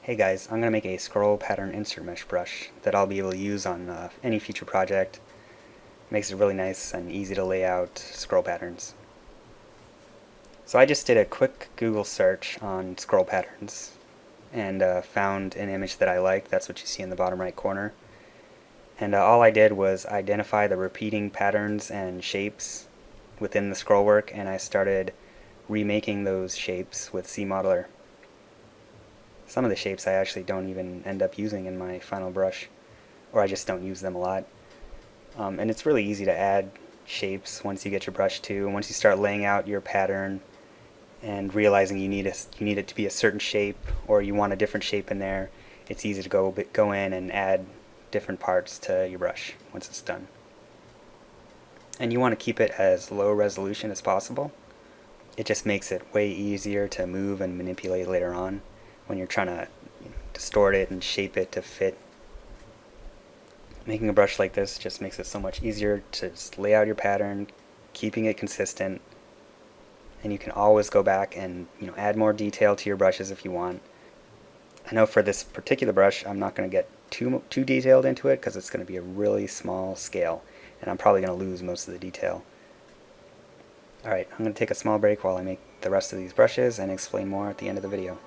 Hey guys, I'm going to make a scroll pattern insert mesh brush that I'll be able to use on any future project. Makes it really nice and easy to lay out scroll patterns. So I just did a quick Google search on scroll patterns and found an image that I like. That's what you see in the bottom right corner. And all I did was identify the repeating patterns and shapes within the scroll work, and I started remaking those shapes with CModeler. Some of the shapes I actually don't even end up using in my final brush, or I just don't use them a lot. And it's really easy to add shapes once you get your brush to. Once you start laying out your pattern and realizing you need it to be a certain shape, or you want a different shape in there, it's easy to go in and add different parts to your brush once it's done. And you want to keep it as low resolution as possible. It just makes it way easier to move and manipulate later on when you're trying to distort it and shape it to fit. Making a brush like this just makes it so much easier to just lay out your pattern, keeping it consistent, and you can always go back and add more detail to your brushes if you want. I know for this particular brush I'm not going to get too detailed into it because it's going to be a really small scale, and I'm probably going to lose most of the detail. Alright, I'm going to take a small break while I make the rest of these brushes and explain more at the end of the video.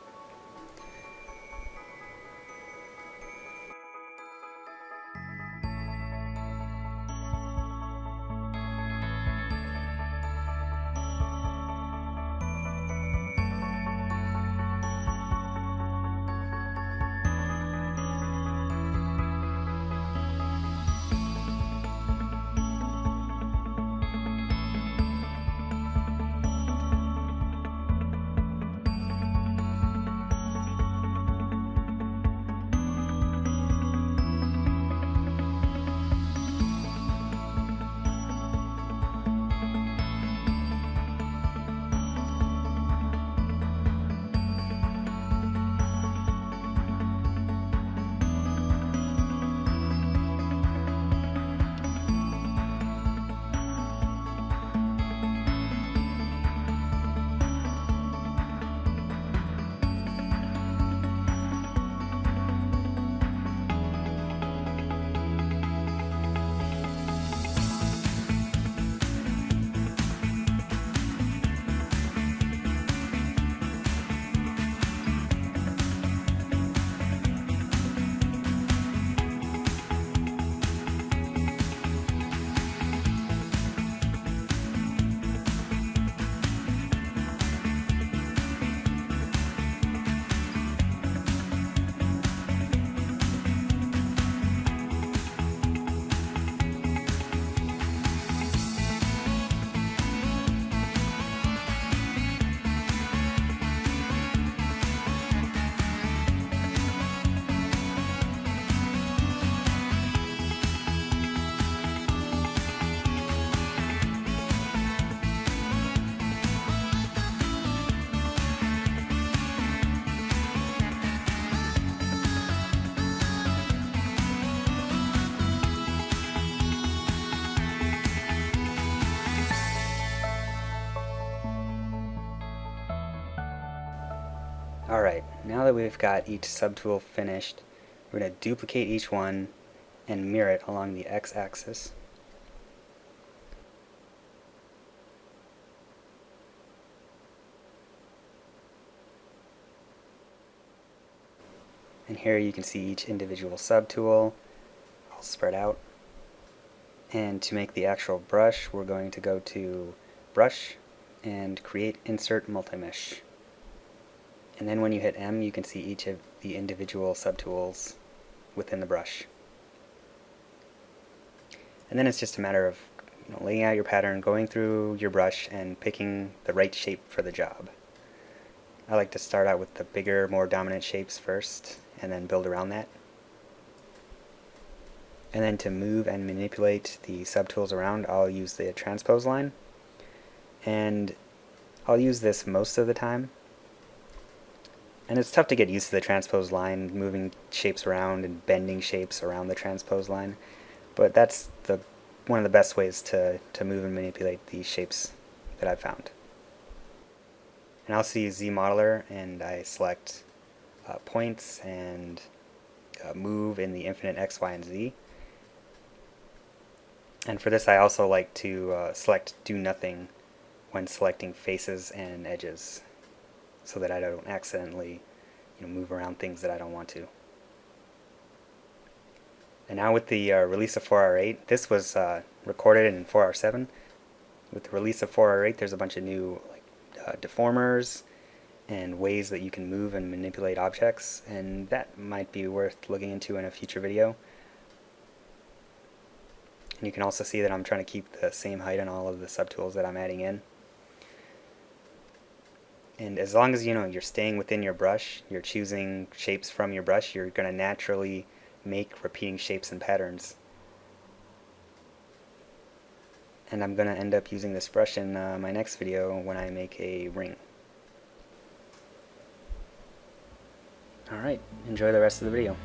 Alright, now that we've got each subtool finished, we're going to duplicate each one and mirror it along the x-axis. And here you can see each individual subtool all spread out. And to make the actual brush, we're going to go to Brush and create Insert Multimesh. And then when you hit M, you can see each of the individual subtools within the brush. And then it's just a matter of laying out your pattern, going through your brush, and picking the right shape for the job. I like to start out with the bigger, more dominant shapes first, and then build around that. And then to move and manipulate the subtools around, I'll use the transpose line. And I'll use this most of the time. And it's tough to get used to the transpose line, moving shapes around and bending shapes around the transpose line. But that's one of the best ways to move and manipulate these shapes that I've found. And I'll see Z Modeler, and I select points and move in the infinite X, Y, and Z. And for this I also like to select do nothing when selecting faces and edges, so that I don't accidentally move around things that I don't want to. And now with the release of 4R8, this was recorded in 4R7. With the release of 4R8, there's a bunch of new deformers and ways that you can move and manipulate objects, and that might be worth looking into in a future video. And you can also see that I'm trying to keep the same height on all of the subtools that I'm adding in. And as long as you're staying within your brush, you're choosing shapes from your brush, you're going to naturally make repeating shapes and patterns. And I'm going to end up using this brush in my next video when I make a ring. Alright, enjoy the rest of the video.